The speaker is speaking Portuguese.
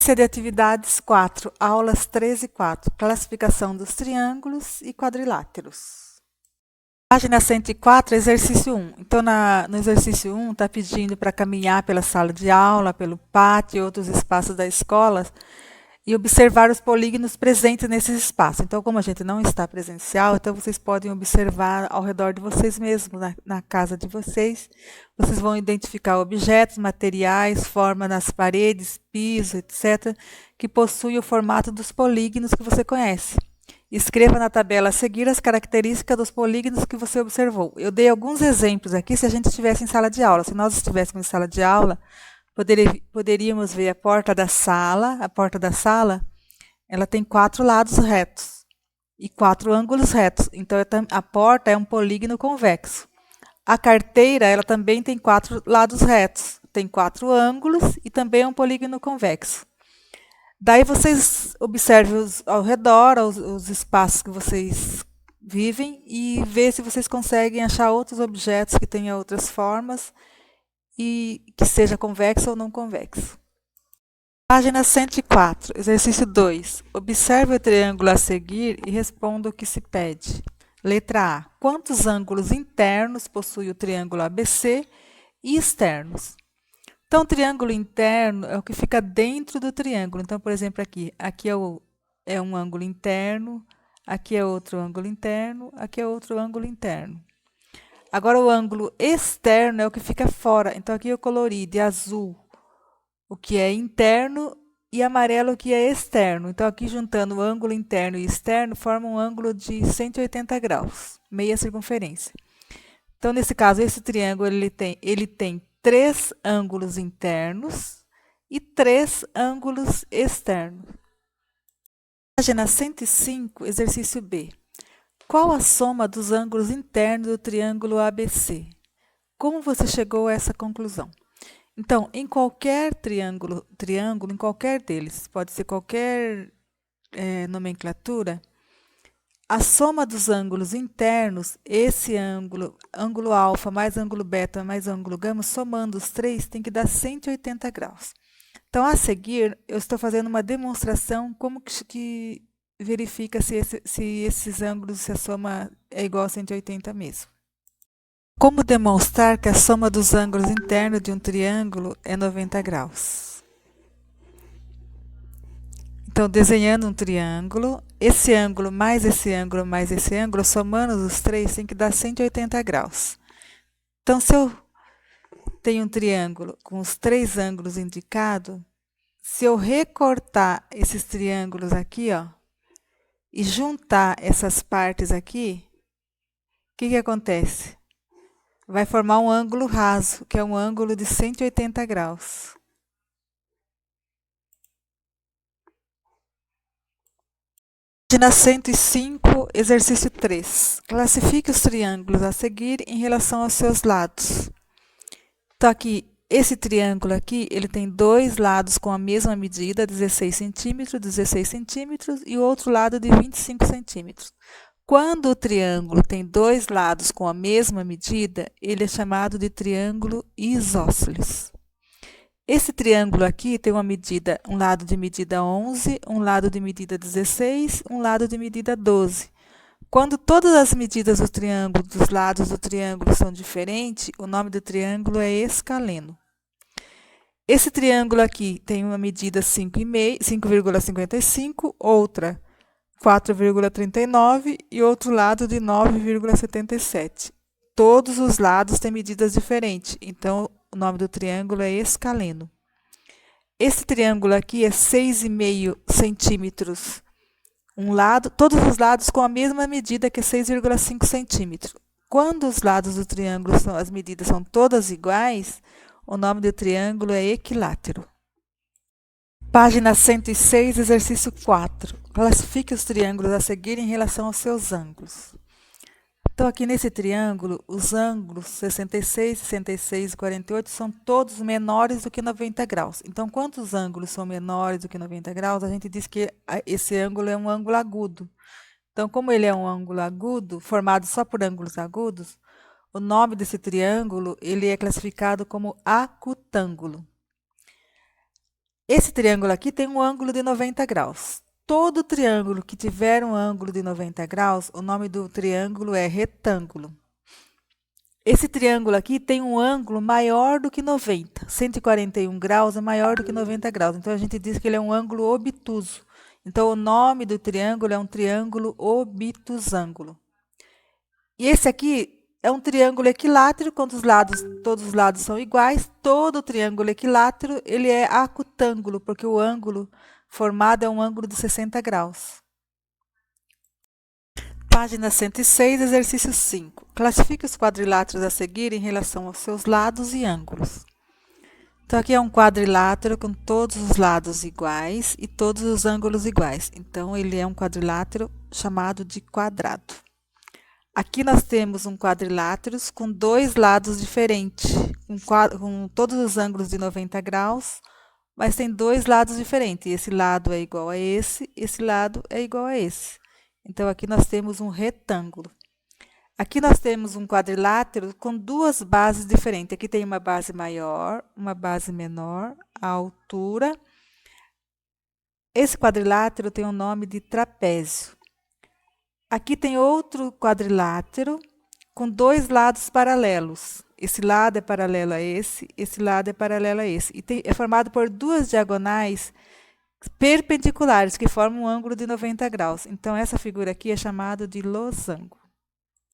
Sequência de atividades 4, aulas 3 e 4, classificação dos triângulos e quadriláteros. Página 104, exercício 1. Então, no exercício 1, está pedindo para caminhar pela sala de aula, pelo pátio e outros espaços da escola e observar os polígonos presentes nesses espaços. Então, como a gente não está presencial, então vocês podem observar ao redor de vocês mesmos, na casa de vocês. Vocês vão identificar objetos, materiais, forma nas paredes, piso, etc., que possuem o formato dos polígonos que você conhece. Escreva na tabela a seguir as características dos polígonos que você observou. Eu dei alguns exemplos aqui se a gente estivesse em sala de aula. Se nós estivéssemos em sala de aula, poderíamos ver a porta da sala. A porta da sala, ela tem 4 lados retos e 4 ângulos retos. Então, a porta é um polígono convexo. A carteira, ela também tem 4 lados retos, tem 4 ângulos e também é um polígono convexo. Daí vocês observem ao redor, os espaços que vocês vivem e vê se vocês conseguem achar outros objetos que tenham outras formas e que seja convexo ou não convexo. Página 104, exercício 2. Observe o triângulo a seguir e responda o que se pede. Letra A. Quantos ângulos internos possui o triângulo ABC e externos? Então, o triângulo interno é o que fica dentro do triângulo. Então, por exemplo, aqui é um ângulo interno, aqui é outro ângulo interno, aqui é outro ângulo interno. Agora, o ângulo externo é o que fica fora. Então, aqui eu colori de azul o que é interno e amarelo o que é externo. Então, aqui juntando o ângulo interno e externo, forma um ângulo de 180 graus, meia circunferência. Então, nesse caso, esse triângulo ele tem 3 ângulos internos e 3 ângulos externos. Página 105, exercício B. Qual a soma dos ângulos internos do triângulo ABC? Como você chegou a essa conclusão? Então, em qualquer triângulo, em qualquer deles, pode ser qualquer nomenclatura, a soma dos ângulos internos, esse ângulo alfa mais ângulo beta mais ângulo gama, somando os 3, tem que dar 180 graus. Então, a seguir, eu estou fazendo uma demonstração como que verifica se esses ângulos, se a soma é igual a 180 mesmo. Como demonstrar que a soma dos ângulos internos de um triângulo é 90 graus? Então, desenhando um triângulo, esse ângulo mais esse ângulo mais esse ângulo, somando os 3, tem que dar 180 graus. Então, se eu tenho um triângulo com os 3 ângulos indicados, se eu recortar esses triângulos aqui, ó, e juntar essas partes aqui, o que acontece? Vai formar um ângulo raso, que é um ângulo de 180 graus. Página 105, exercício 3. Classifique os triângulos a seguir em relação aos seus lados. Então, aqui, esse triângulo aqui, ele tem 2 lados com a mesma medida, 16 centímetros, 16 centímetros, e o outro lado de 25 centímetros. Quando o triângulo tem 2 lados com a mesma medida, ele é chamado de triângulo isósceles. Esse triângulo aqui tem um lado de medida 11, um lado de medida 16, um lado de medida 12. Quando todas as medidas dos lados do triângulo são diferentes, o nome do triângulo é escaleno. Esse triângulo aqui tem uma medida 5,55, outra 4,39 e outro lado de 9,77. Todos os lados têm medidas diferentes, então o nome do triângulo é escaleno. Esse triângulo aqui é 6,5 centímetros. Todos os lados com a mesma medida, que é 6,5 centímetros. Quando os lados do triângulo, as medidas são todas iguais, o nome do triângulo é equilátero. Página 106, exercício 4. Classifique os triângulos a seguir em relação aos seus ângulos. Então, aqui nesse triângulo, os ângulos 66, 66 e 48 são todos menores do que 90 graus. Então, quantos ângulos são menores do que 90 graus, a gente diz que esse ângulo é um ângulo agudo. Então, como ele é um ângulo agudo, formado só por ângulos agudos, o nome desse triângulo ele é classificado como acutângulo. Esse triângulo aqui tem um ângulo de 90 graus. Todo triângulo que tiver um ângulo de 90 graus, o nome do triângulo é retângulo. Esse triângulo aqui tem um ângulo maior do que 90. 141 graus é maior do que 90 graus. Então, a gente diz que ele é um ângulo obtuso. Então, o nome do triângulo é um triângulo obtusângulo. E esse aqui é um triângulo equilátero, quando todos os lados são iguais. Todo triângulo equilátero ele é acutângulo, porque o ângulo formado é um ângulo de 60 graus. Página 106, exercício 5. Classifique os quadriláteros a seguir em relação aos seus lados e ângulos. Então, aqui é um quadrilátero com todos os lados iguais e todos os ângulos iguais. Então, ele é um quadrilátero chamado de quadrado. Aqui nós temos um quadrilátero com dois lados diferentes, com todos os ângulos de 90 graus, mas tem dois lados diferentes. Esse lado é igual a esse lado é igual a esse. Então, aqui nós temos um retângulo. Aqui nós temos um quadrilátero com duas bases diferentes. Aqui tem uma base maior, uma base menor, a altura. Esse quadrilátero tem o nome de trapézio. Aqui tem outro quadrilátero com dois lados paralelos. Esse lado é paralelo a esse lado é paralelo a esse. E é formado por duas diagonais perpendiculares, que formam um ângulo de 90 graus. Então, essa figura aqui é chamada de losango.